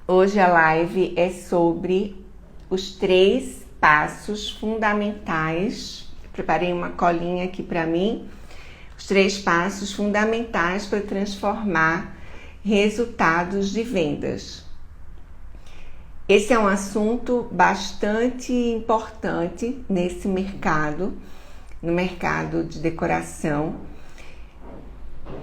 Hoje a live é sobre os 3 passos fundamentais. Preparei uma colinha aqui para mim. Os 3 passos fundamentais para transformar resultados de vendas. Esse é um assunto bastante importante nesse mercado, no mercado de decoração.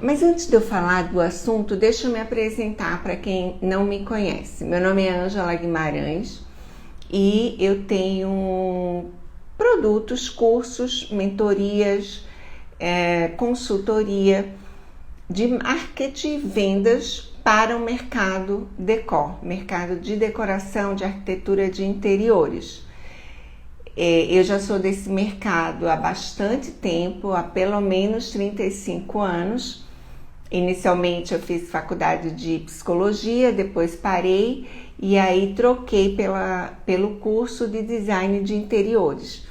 Mas antes de eu falar do assunto, deixa eu me apresentar para quem não me conhece. Meu nome é Ângela Guimarães e eu tenho produtos, cursos, mentorias, consultoria de marketing e vendas para o mercado mercado de decoração, de arquitetura de interiores. Eu já sou desse mercado há bastante tempo, há pelo menos 35 anos. Inicialmente eu fiz faculdade de psicologia, depois parei e aí troquei pelo curso de design de interiores.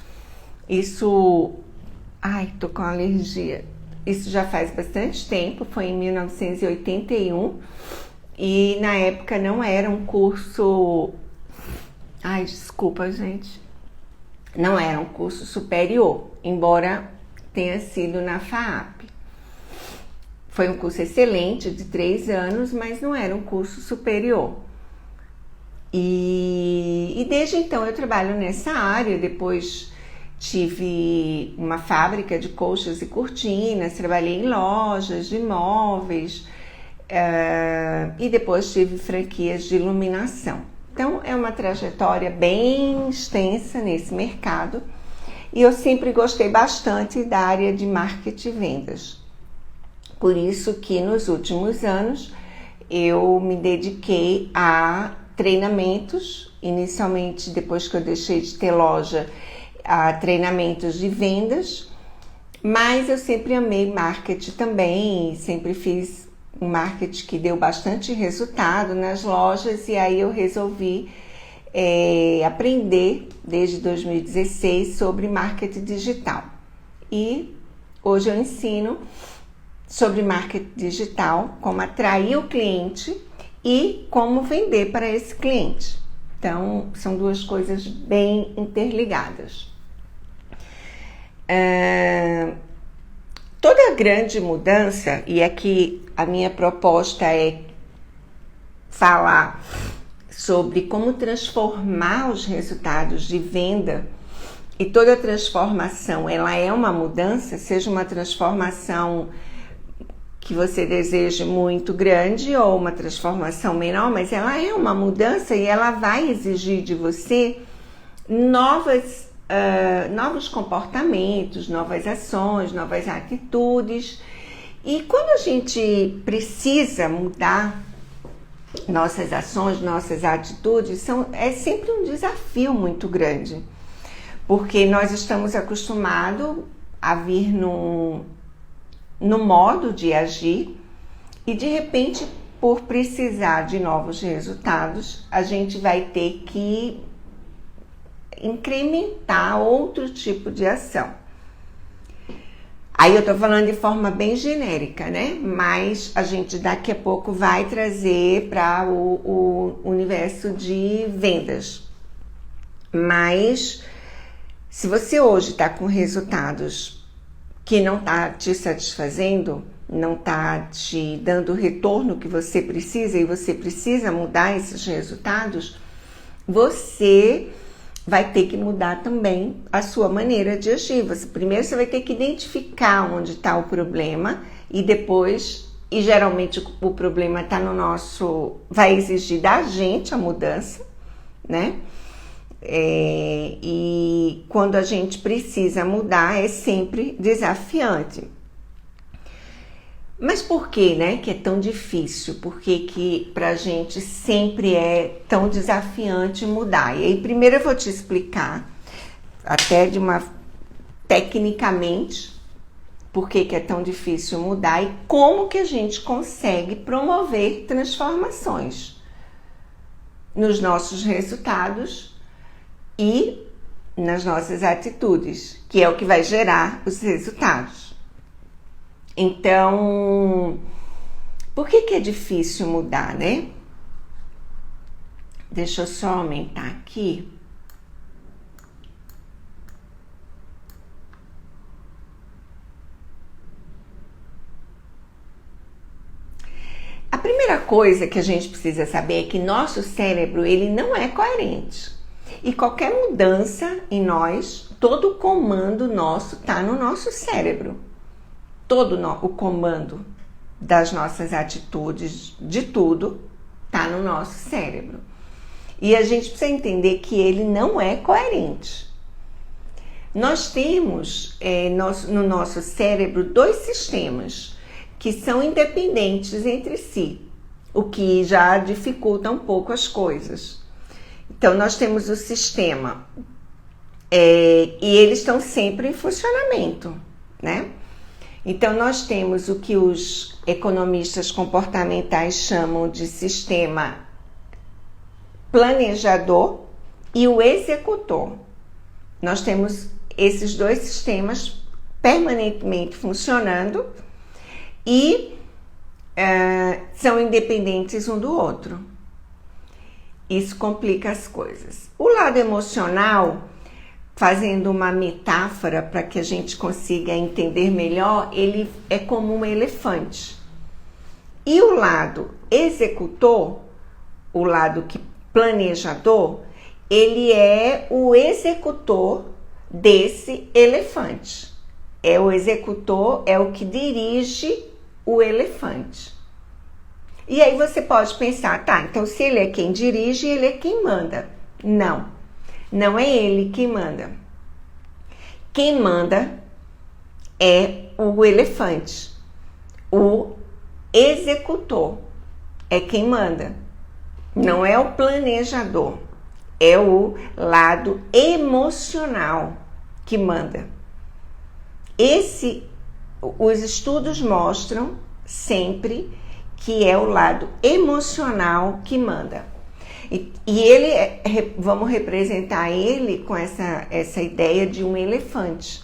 Tô com alergia. Isso já faz bastante tempo, foi em 1981 e na época não era um curso... desculpa, gente. Não era um curso superior, embora tenha sido na FAAP. Foi um curso excelente de 3 anos, mas não era um curso superior. E desde então eu trabalho nessa área. Depois tive uma fábrica de colchas e cortinas, trabalhei em lojas de móveis e depois tive franquias de iluminação. Então, é uma trajetória bem extensa nesse mercado e eu sempre gostei bastante da área de marketing e vendas. Por isso que nos últimos anos eu me dediquei a treinamentos, inicialmente depois que eu deixei de ter loja, a treinamentos de vendas, mas eu sempre amei marketing também, sempre fiz um marketing que deu bastante resultado nas lojas e aí eu resolvi aprender desde 2016 sobre marketing digital. E hoje eu ensino sobre marketing digital, como atrair o cliente e como vender para esse cliente. Então, são 2 coisas bem interligadas. Toda grande mudança, e aqui a minha proposta é falar sobre como transformar os resultados de venda, e toda transformação ela é uma mudança, seja uma transformação que você deseje muito grande ou uma transformação menor, mas ela é uma mudança e ela vai exigir de você novos comportamentos, novas ações, novas atitudes. E quando a gente precisa mudar nossas ações, nossas atitudes, é sempre um desafio muito grande, porque nós estamos acostumados a vir no modo de agir e de repente, por precisar de novos resultados, a gente vai ter que incrementar outro tipo de ação. Aí eu tô falando de forma bem genérica, né? Mas a gente daqui a pouco vai trazer para o universo de vendas. Mas se você hoje está com resultados que não está te satisfazendo, não está te dando o retorno que você precisa e você precisa mudar esses resultados, você vai ter que mudar também a sua maneira de agir. Primeiro você vai ter que identificar onde está o problema e depois, e geralmente o problema está vai exigir da gente a mudança, né? E quando a gente precisa mudar é sempre desafiante. Mas por que, né, que é tão difícil? Por que pra gente sempre é tão desafiante mudar? E aí primeiro eu vou te explicar, até tecnicamente, por que é tão difícil mudar e como que a gente consegue promover transformações nos nossos resultados e nas nossas atitudes, que é o que vai gerar os resultados. Então, por que é difícil mudar, né? Deixa eu só aumentar aqui. A primeira coisa que a gente precisa saber é que nosso cérebro, ele não é coerente. E qualquer mudança em nós, todo o comando nosso está no nosso cérebro. Todo o comando das nossas atitudes, de tudo, está no nosso cérebro. E a gente precisa entender que ele não é coerente. Nós temos no nosso cérebro 2 sistemas que são independentes entre si, o que já dificulta um pouco as coisas. Então, nós temos o sistema e eles estão sempre em funcionamento, né? Então, nós temos o que os economistas comportamentais chamam de sistema planejador e o executor. Nós temos esses 2 sistemas permanentemente funcionando e são independentes um do outro. Isso complica as coisas. O lado emocional, fazendo uma metáfora para que a gente consiga entender melhor, ele é como um elefante. E o lado executor, o lado planejador, ele é o executor desse elefante. O executor é o que dirige o elefante. E aí você pode pensar, tá, então se ele é quem dirige, ele é quem manda. Não, não é ele quem manda. Quem manda é o elefante. O executor é quem manda. Não é o planejador, é o lado emocional que manda. Os estudos mostram sempre que é o lado emocional que manda. E vamos representar ele com essa ideia de um elefante.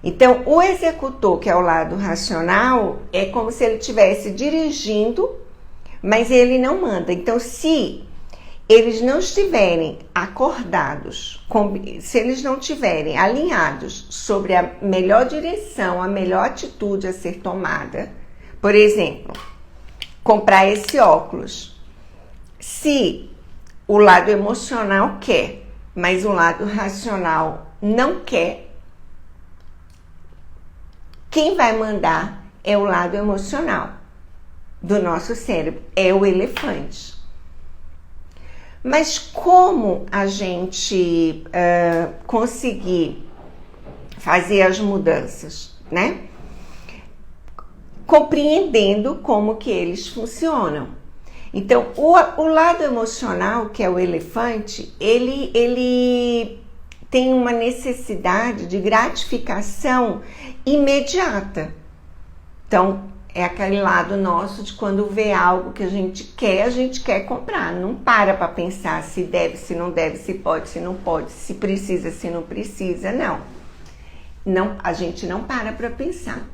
Então, o executor, que é o lado racional, é como se ele estivesse dirigindo, mas ele não manda. Então, se eles não estiverem acordados, se eles não estiverem alinhados sobre a melhor direção, a melhor atitude a ser tomada, por exemplo, comprar esse óculos. Se o lado emocional quer, mas o lado racional não quer, quem vai mandar é o lado emocional do nosso cérebro, é o elefante. Mas como a gente conseguir fazer as mudanças, né? Compreendendo como que eles funcionam. Então, o lado emocional, que é o elefante, ele tem uma necessidade de gratificação imediata. Então, é aquele lado nosso de quando vê algo que a gente quer comprar. Não para pensar se deve, se não deve, se pode, se não pode, se precisa, se não precisa, não. A gente não para pensar.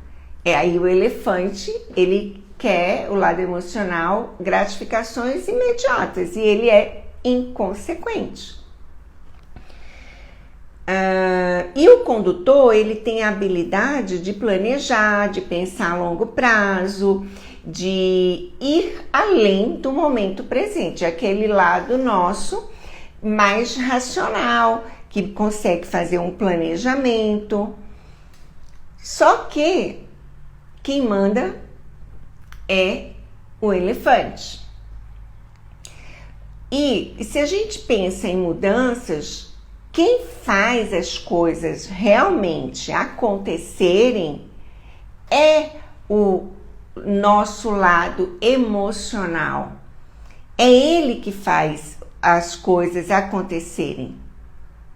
Aí o elefante, ele quer, o lado emocional, gratificações imediatas e ele é inconsequente. E o condutor, ele tem a habilidade de planejar, de pensar a longo prazo, de ir além do momento presente. Aquele lado nosso mais racional, que consegue fazer um planejamento. Só que quem manda é o elefante. E se a gente pensa em mudanças, quem faz as coisas realmente acontecerem é o nosso lado emocional. É ele que faz as coisas acontecerem,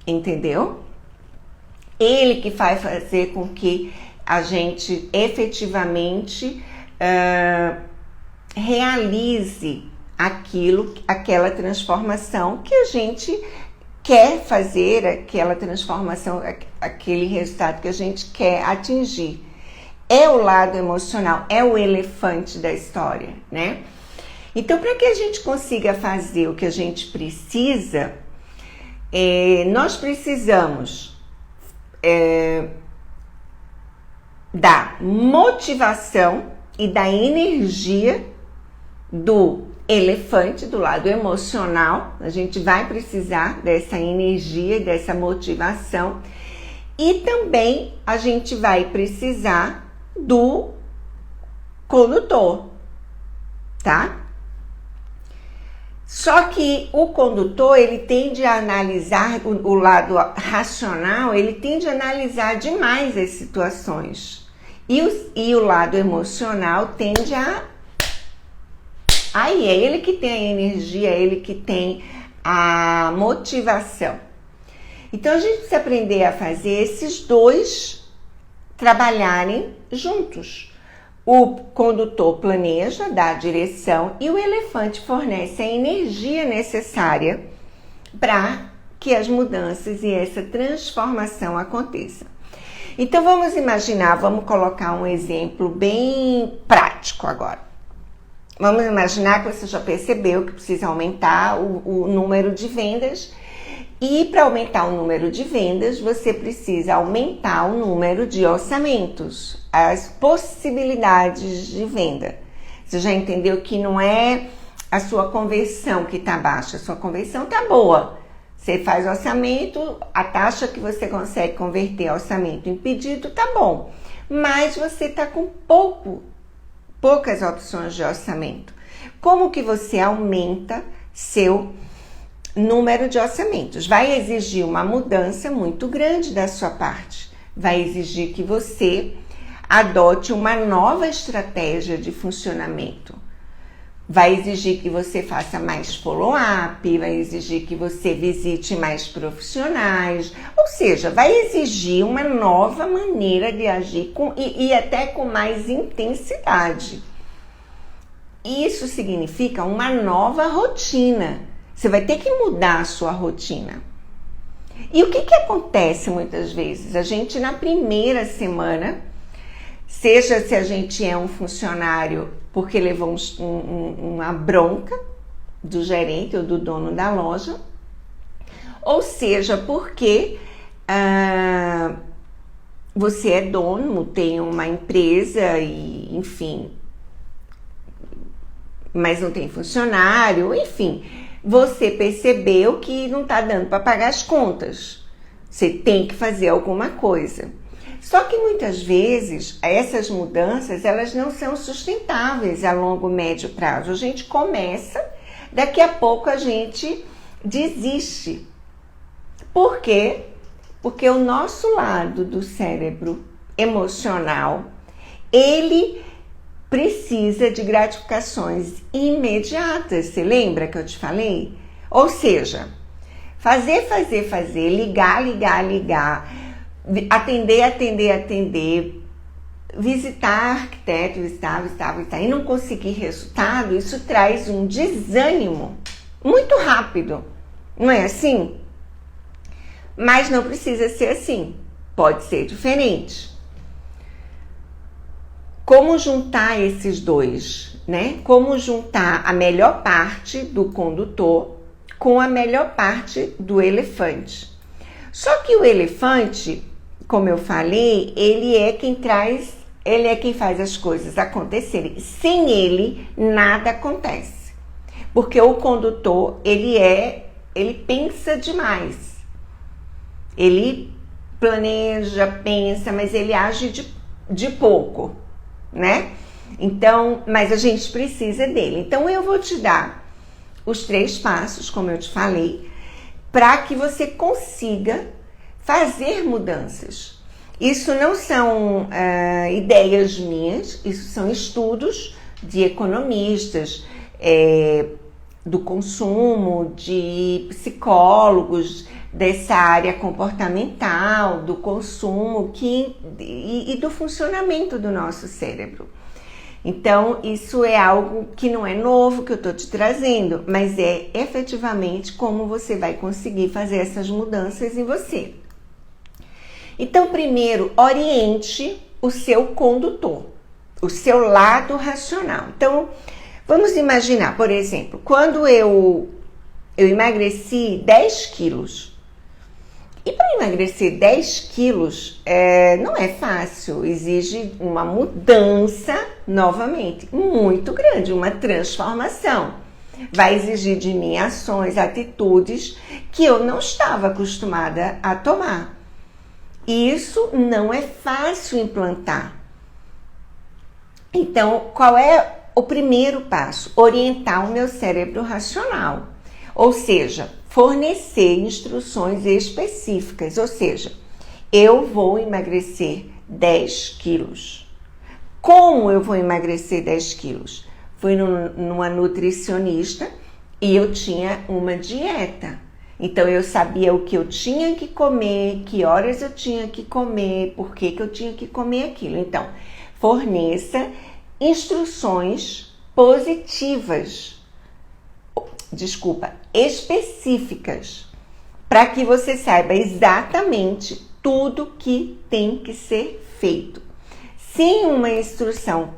entendeu? Ele que vai fazer com que a gente efetivamente realize aquela transformação que a gente quer fazer, aquela transformação, aquele resultado que a gente quer atingir. É o lado emocional, é o elefante da história, né? Então, para que a gente consiga fazer o que a gente precisa, nós precisamos da motivação e da energia do elefante, do lado emocional. A gente vai precisar dessa energia e dessa motivação. E também a gente vai precisar do condutor, tá? Só que o condutor, ele tende a analisar, o lado racional, ele tende a analisar demais as situações. E o lado emocional tende Aí é ele que tem a energia, é ele que tem a motivação. Então a gente precisa aprender a fazer esses dois trabalharem juntos. O condutor planeja, dá a direção e o elefante fornece a energia necessária para que as mudanças e essa transformação aconteçam. Então vamos imaginar, vamos colocar um exemplo bem prático agora. Vamos imaginar que você já percebeu que precisa aumentar o número de vendas. E para aumentar o número de vendas, você precisa aumentar o número de orçamentos, as possibilidades de venda. Você já entendeu que não é a sua conversão que está baixa, a sua conversão está boa. Você faz orçamento, a taxa que você consegue converter orçamento em pedido está bom. Mas você está com poucas opções de orçamento. Como que você aumenta seu número de orçamentos? Vai exigir uma mudança muito grande da sua parte. Vai exigir que você adote uma nova estratégia de funcionamento. Vai exigir que você faça mais follow-up, vai exigir que você visite mais profissionais, ou seja, vai exigir uma nova maneira de agir e até com mais intensidade. Isso significa uma nova rotina. Você vai ter que mudar a sua rotina. E o que acontece muitas vezes? A gente na primeira semana, seja se a gente é um funcionário porque levou uma bronca do gerente ou do dono da loja, ou seja, porque você é dono, tem uma empresa e, enfim, mas não tem funcionário, enfim, você percebeu que não está dando para pagar as contas. Você tem que fazer alguma coisa. Só que muitas vezes essas mudanças elas não são sustentáveis a longo, médio prazo. A gente começa, daqui a pouco a gente desiste. Por quê? Porque o nosso lado do cérebro emocional, ele precisa de gratificações imediatas. Você lembra que eu te falei? Ou seja, fazer, ligar, atender, visitar arquiteto, visitar, e não conseguir resultado, isso traz um desânimo muito rápido, não é assim? Mas não precisa ser assim, pode ser diferente. Como juntar esses dois, né? Como juntar a melhor parte do condutor com a melhor parte do elefante. Só que o elefante, como eu falei, ele é quem faz as coisas acontecerem. Sem ele, nada acontece. Porque o condutor, ele pensa demais. Ele planeja, pensa, mas ele age de pouco, né? Então, mas a gente precisa dele. Então, eu vou te dar os 3 passos, como eu te falei, para que você consiga fazer mudanças. Isso não são ideias minhas, isso são estudos de economistas, do consumo, de psicólogos dessa área comportamental, do consumo e do funcionamento do nosso cérebro. Então, isso é algo que não é novo que eu estou te trazendo, mas é efetivamente como você vai conseguir fazer essas mudanças em você. Então, primeiro, oriente o seu condutor, o seu lado racional. Então, Vamos imaginar, por exemplo, quando eu emagreci 10 quilos. E para emagrecer 10 quilos não é fácil, exige uma mudança, novamente, muito grande, uma transformação. Vai exigir de mim ações, atitudes que eu não estava acostumada a tomar. E isso não é fácil implantar. Então, qual é o primeiro passo? Orientar o meu cérebro racional. Ou seja, fornecer instruções específicas. Ou seja, eu vou emagrecer 10 quilos. Como eu vou emagrecer 10 quilos? Fui numa nutricionista e eu tinha uma dieta. Então, eu sabia o que eu tinha que comer, que horas eu tinha que comer, por que eu tinha que comer aquilo. Então, forneça instruções específicas, para que você saiba exatamente tudo que tem que ser feito. Sem uma instrução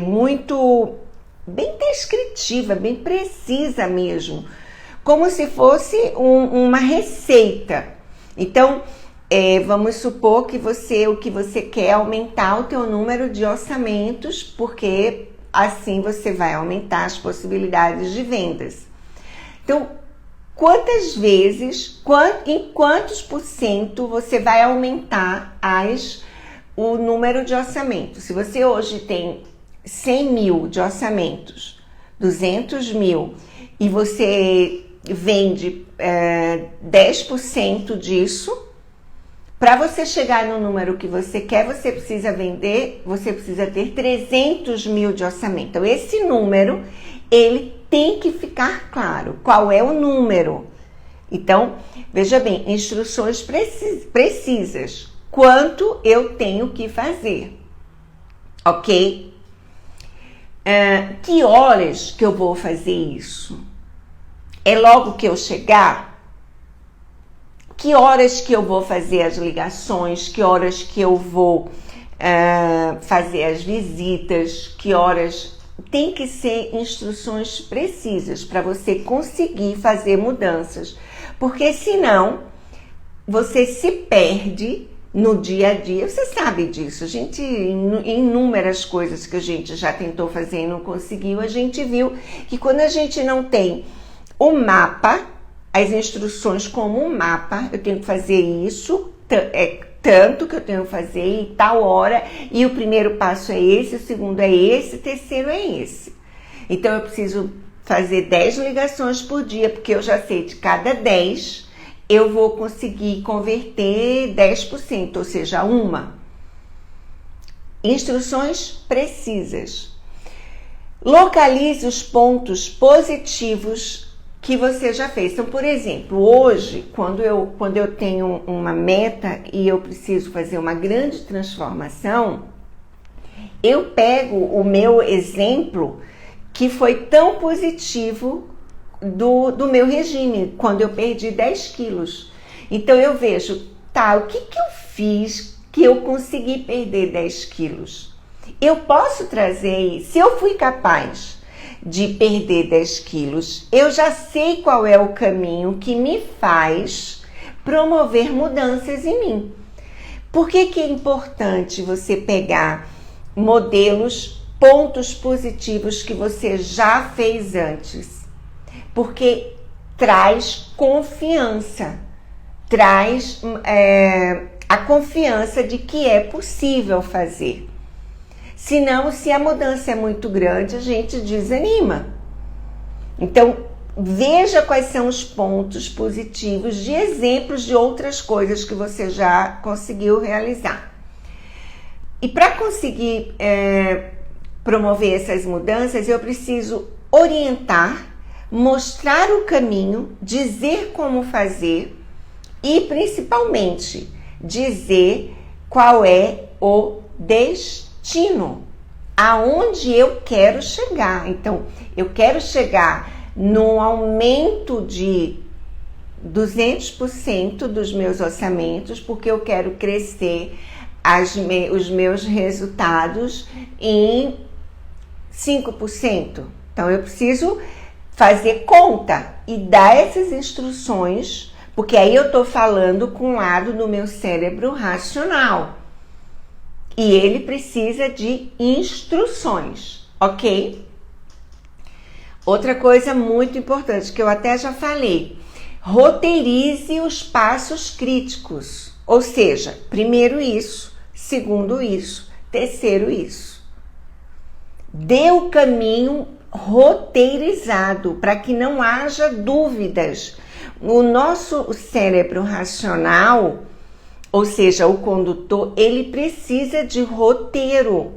muito bem descritiva, bem precisa mesmo, como se fosse uma receita. Então, vamos supor que o que você quer é aumentar o teu número de orçamentos, porque assim você vai aumentar as possibilidades de vendas. Então, quantas vezes, em quantos por cento você vai aumentar o número de orçamentos? Se você hoje tem 100 mil de orçamentos, 200 mil, e você vende 10% disso, para você chegar no número que você quer, você precisa ter 300 mil de orçamento. Então, esse número, ele tem que ficar claro. Qual é o número? Então, veja bem, instruções precisas. Quanto eu tenho que fazer? Ok? Que horas que eu vou fazer isso? É logo que eu chegar? Que horas que eu vou fazer as ligações? Que horas que eu vou fazer as visitas? Que horas? Tem que ser instruções precisas para você conseguir fazer mudanças. Porque senão você se perde no dia a dia. Você sabe disso. A gente, em inúmeras coisas que a gente já tentou fazer e não conseguiu, a gente viu que quando a gente não tem o mapa, as instruções como um mapa, eu tenho que fazer isso, tanto que eu tenho que fazer em tal hora, e o primeiro passo é esse, o segundo é esse, o terceiro é esse. Então, eu preciso fazer 10 ligações por dia, porque eu já sei de cada 10, eu vou conseguir converter 10%, ou seja, uma. Instruções precisas. Localize os pontos positivos que você já fez. Então, por exemplo, hoje, quando eu tenho uma meta e eu preciso fazer uma grande transformação, eu pego o meu exemplo que foi tão positivo do meu regime, quando eu perdi 10 quilos. Então, eu vejo, o que eu fiz que eu consegui perder 10 quilos? Eu posso trazer, se eu fui capaz de perder 10 quilos, eu já sei qual é o caminho que me faz promover mudanças em mim. Por que é importante você pegar modelos, pontos positivos que você já fez antes? Porque traz confiança, traz a confiança de que é possível fazer. Senão, se a mudança é muito grande, a gente desanima. Então, veja quais são os pontos positivos de exemplos de outras coisas que você já conseguiu realizar. E para conseguir promover essas mudanças, eu preciso orientar, mostrar o caminho, dizer como fazer e, principalmente, dizer qual é o destino, aonde eu quero chegar. Então, eu quero chegar no aumento de 200% dos meus orçamentos, porque eu quero crescer os meus resultados em 5%. Então eu preciso fazer conta e dar essas instruções, porque aí eu estou falando com o lado do meu cérebro racional. E ele precisa de instruções, ok? Outra coisa muito importante que eu até já falei, roteirize os passos críticos. Ou seja, primeiro isso, segundo isso, terceiro isso. Dê o caminho roteirizado para que não haja dúvidas. O nosso cérebro racional, ou seja, o condutor, ele precisa de roteiro.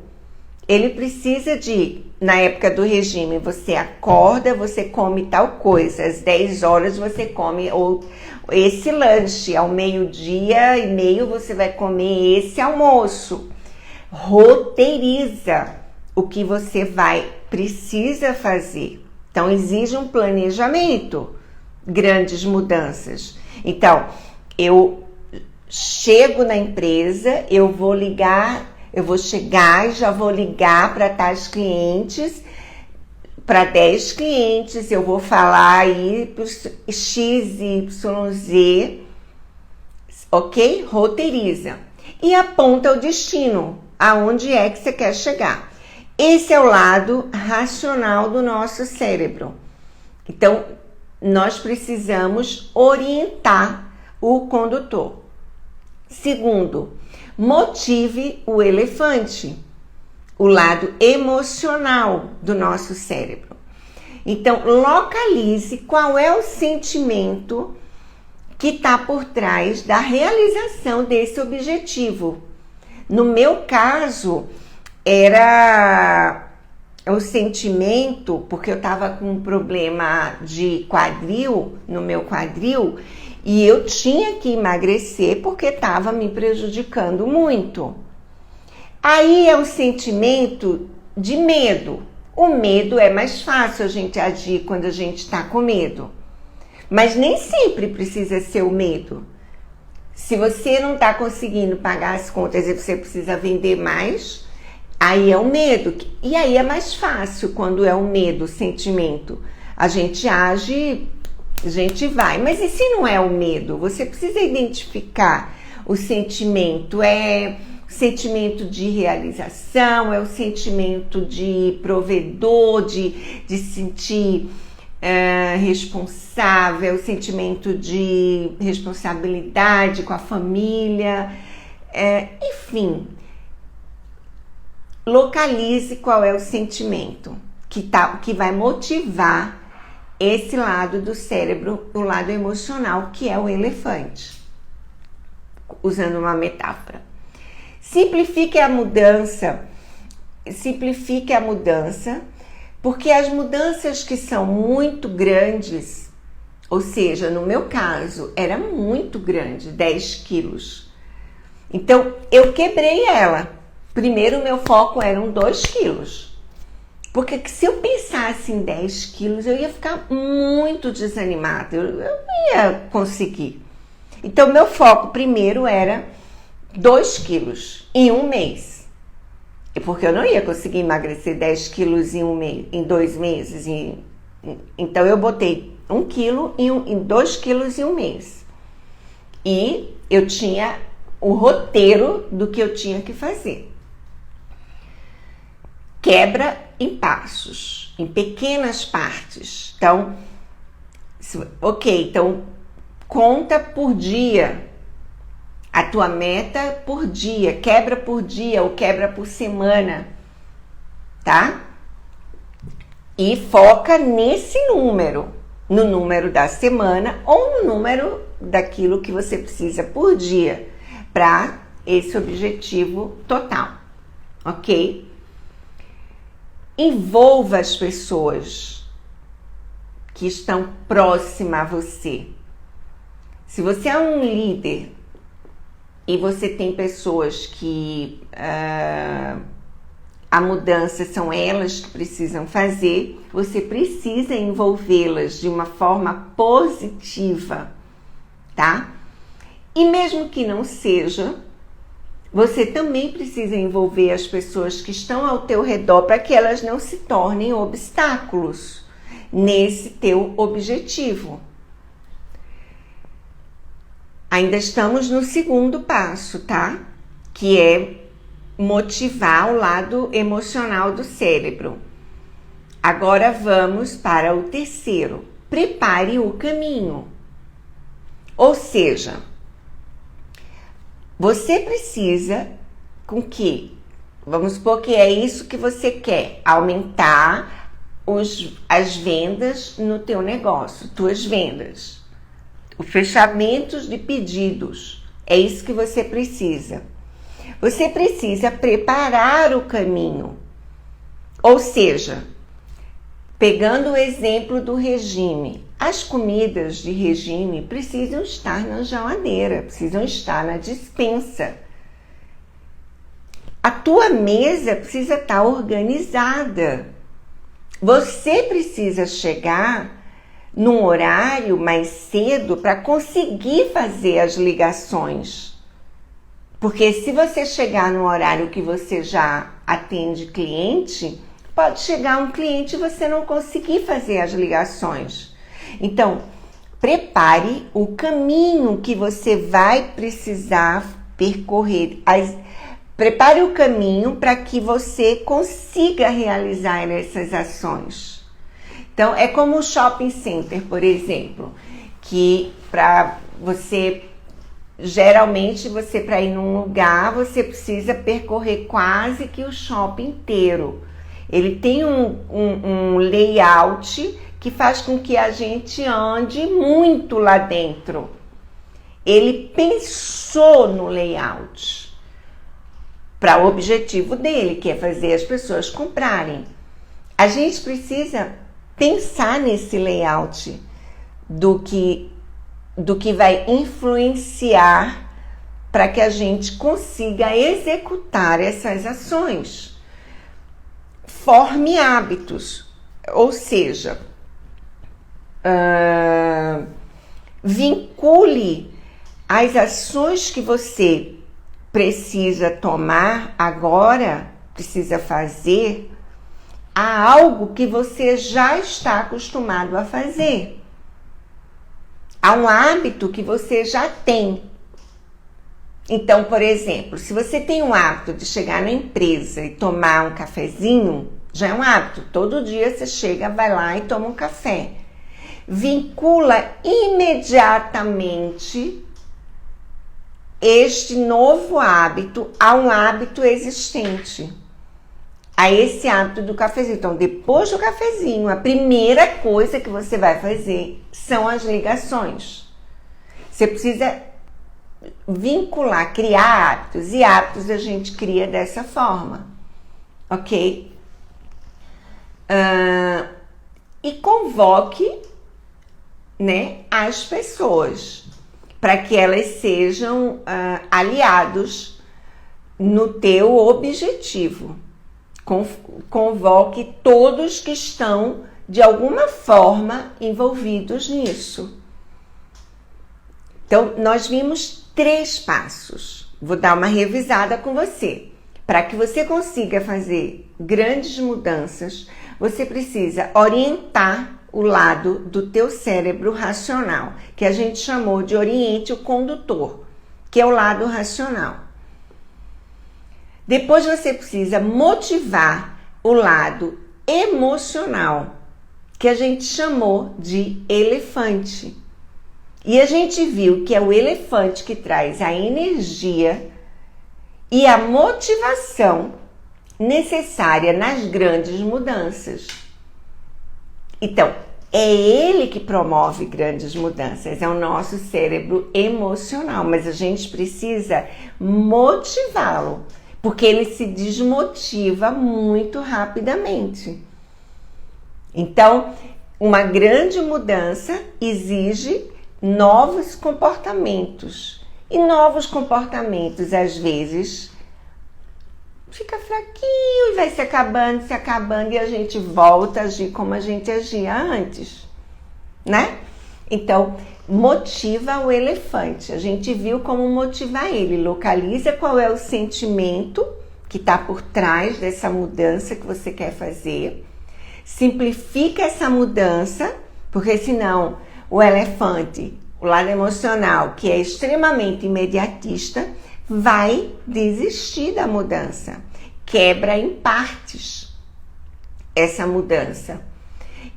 Ele precisa de, na época do regime, você acorda, você come tal coisa, às 10 horas você come ou esse lanche, ao meio-dia e meio você vai comer esse almoço. Roteiriza o que você precisa fazer. Então, exige um planejamento, grandes mudanças. Então, eu chego na empresa, eu vou chegar e já vou ligar para tais clientes, para 10 clientes, eu vou falar aí X, Y, Z, ok? Roteiriza. E aponta o destino, aonde é que você quer chegar. Esse é o lado racional do nosso cérebro. Então, nós precisamos orientar o condutor. Segundo, motive o elefante, o lado emocional do nosso cérebro. Então, localize qual é o sentimento que está por trás da realização desse objetivo. No meu caso, era o sentimento, porque eu estava com um problema de quadril, no meu quadril, e eu tinha que emagrecer porque estava me prejudicando muito. Aí é o sentimento de medo. O medo é mais fácil a gente agir quando a gente está com medo. Mas nem sempre precisa ser o medo. Se você não está conseguindo pagar as contas e você precisa vender mais, aí é o medo. E aí é mais fácil quando é o medo, o sentimento. A gente age, a gente vai. Mas e se não é o medo? Você precisa identificar o sentimento. É o sentimento de realização, é o sentimento de provedor, de sentir responsável, o sentimento de responsabilidade com a família. Enfim, localize qual é o sentimento que vai motivar esse lado do cérebro, o lado emocional, que é o elefante. Usando uma metáfora. Simplifique a mudança, porque as mudanças que são muito grandes, ou seja, no meu caso, era muito grande, 10 quilos. Então, eu quebrei ela. Primeiro, meu foco eram 2 quilos. Porque se eu pensasse em 10 quilos, eu ia ficar muito desanimada. Eu não ia conseguir. Então, meu foco primeiro era 2 quilos em um mês. Porque eu não ia conseguir emagrecer 10 quilos em 2 meses. Então, eu botei 1 quilo em 2 quilos em um mês. E eu tinha o roteiro do que eu tinha que fazer. Quebra em passos, em pequenas partes. Então, então conta por dia. A tua meta por dia, quebra por dia ou quebra por semana, tá? E foca nesse número, no número da semana ou no número daquilo que você precisa por dia para esse objetivo total, ok? Envolva as pessoas que estão próximas a você. Se você é um líder e você tem pessoas que a mudança são elas que precisam fazer, você precisa envolvê-las de uma forma positiva, tá? E mesmo que não seja, você também precisa envolver as pessoas que estão ao teu redor para que elas não se tornem obstáculos nesse teu objetivo. Ainda estamos no segundo passo, tá? Que é motivar o lado emocional do cérebro. Agora vamos para o terceiro. Prepare o caminho. Ou seja, você precisa com que, vamos supor que é isso que você quer, aumentar as vendas no teu negócio, tuas vendas, os fechamentos de pedidos, é isso que você precisa. Você precisa preparar o caminho, ou seja, pegando o exemplo do regime, as comidas de regime precisam estar na geladeira, precisam estar na despensa. A tua mesa precisa estar organizada. Você precisa chegar num horário mais cedo para conseguir fazer as ligações. Porque se você chegar no horário que você já atende cliente, pode chegar um cliente e você não conseguir fazer as ligações. Então, prepare o caminho que você vai precisar percorrer. Prepare o caminho para que você consiga realizar essas ações. Então, é como o shopping center, por exemplo, que para você, geralmente, para ir num lugar, você precisa percorrer quase que o shopping inteiro. Ele tem um layout que faz com que a gente ande muito lá dentro. Ele pensou no layout para o objetivo dele, que é fazer as pessoas comprarem. A gente precisa pensar nesse layout do que vai influenciar para que a gente consiga executar essas ações. Forme hábitos, ou seja, vincule as ações que você precisa tomar agora, precisa fazer, a algo que você já está acostumado a fazer. Há um hábito que você já tem. Então, por exemplo, se você tem um hábito de chegar na empresa e tomar um cafezinho, já é um hábito. Todo dia você chega, vai lá e toma um café. Vincula imediatamente este novo hábito a um hábito existente. A esse hábito do cafezinho. Então, depois do cafezinho, a primeira coisa que você vai fazer são as ligações. Você precisa vincular, criar hábitos. E hábitos a gente cria dessa forma. Ok? E convoque, né, as pessoas para que elas sejam aliados no teu objetivo. Convoque todos que estão de alguma forma envolvidos nisso. Então, nós vimos 3 passos. Vou dar uma revisada com você. Para que você consiga fazer grandes mudanças, você precisa orientar o lado do teu cérebro racional, que a gente chamou de oriente o condutor, que é o lado racional. Depois você precisa motivar o lado emocional, que a gente chamou de elefante. E a gente viu que é o elefante que traz a energia e a motivação necessária nas grandes mudanças. Então, é ele que promove grandes mudanças, é o nosso cérebro emocional, mas a gente precisa motivá-lo, porque ele se desmotiva muito rapidamente. Então, uma grande mudança exige novos comportamentos. E novos comportamentos, às vezes, fica fraquinho e vai se acabando e a gente volta a agir como a gente agia antes, né? Então, motiva o elefante. A gente viu como motivar ele. Localiza qual é o sentimento que está por trás dessa mudança que você quer fazer. Simplifica essa mudança, porque senão o elefante, o lado emocional, que é extremamente imediatista, vai desistir da mudança. Quebra em partes essa mudança.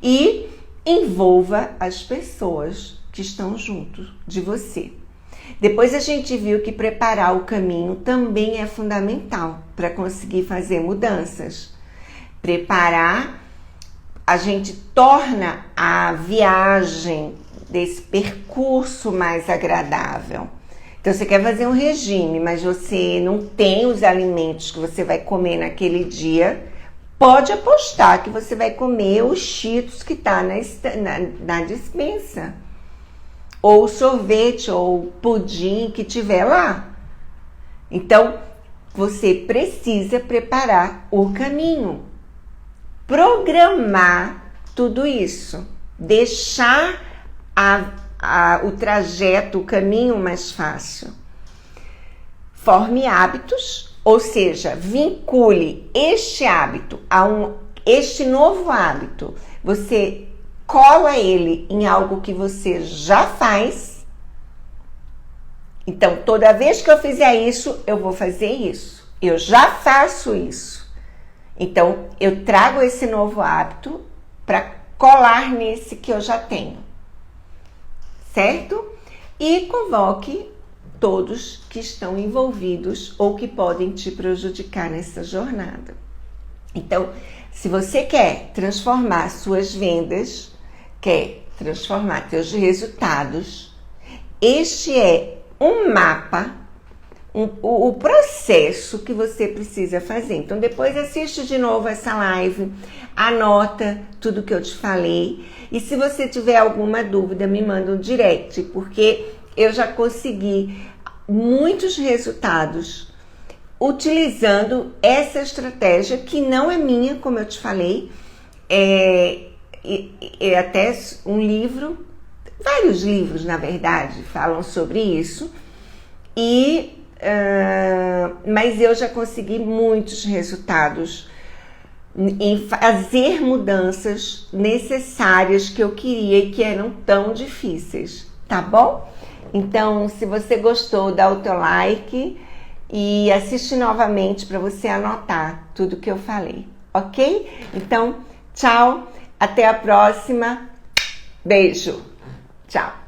E envolva as pessoas que estão junto de você. Depois a gente viu que preparar o caminho também é fundamental para conseguir fazer mudanças. Preparar, a gente torna a viagem desse percurso mais agradável. Então você quer fazer um regime, mas você não tem os alimentos que você vai comer naquele dia, pode apostar que você vai comer os Cheetos que está na despensa. Ou sorvete, ou pudim que tiver lá. Então, você precisa preparar o caminho. Programar tudo isso. Deixar o trajeto, o caminho mais fácil. Forme hábitos, ou seja, vincule este hábito este novo hábito. Você cola ele em algo que você já faz. Então, toda vez que eu fizer isso, eu vou fazer isso. Eu já faço isso. Então, eu trago esse novo hábito para colar nesse que eu já tenho. Certo? E convoque todos que estão envolvidos ou que podem te prejudicar nessa jornada. Então, se você quer transformar suas vendas, quer transformar seus resultados, este é um mapa, o processo que você precisa fazer. Então, depois assiste de novo essa live, anota tudo que eu te falei. E se você tiver alguma dúvida, me manda um direct, porque eu já consegui muitos resultados utilizando essa estratégia, que não é minha, como eu te falei, é até um livro, vários livros, na verdade, falam sobre isso, mas eu já consegui muitos resultados em fazer mudanças necessárias que eu queria e que eram tão difíceis, tá bom? Então, se você gostou, dá o teu like e assiste novamente para você anotar tudo que eu falei, ok? Então, tchau, até a próxima, beijo, tchau!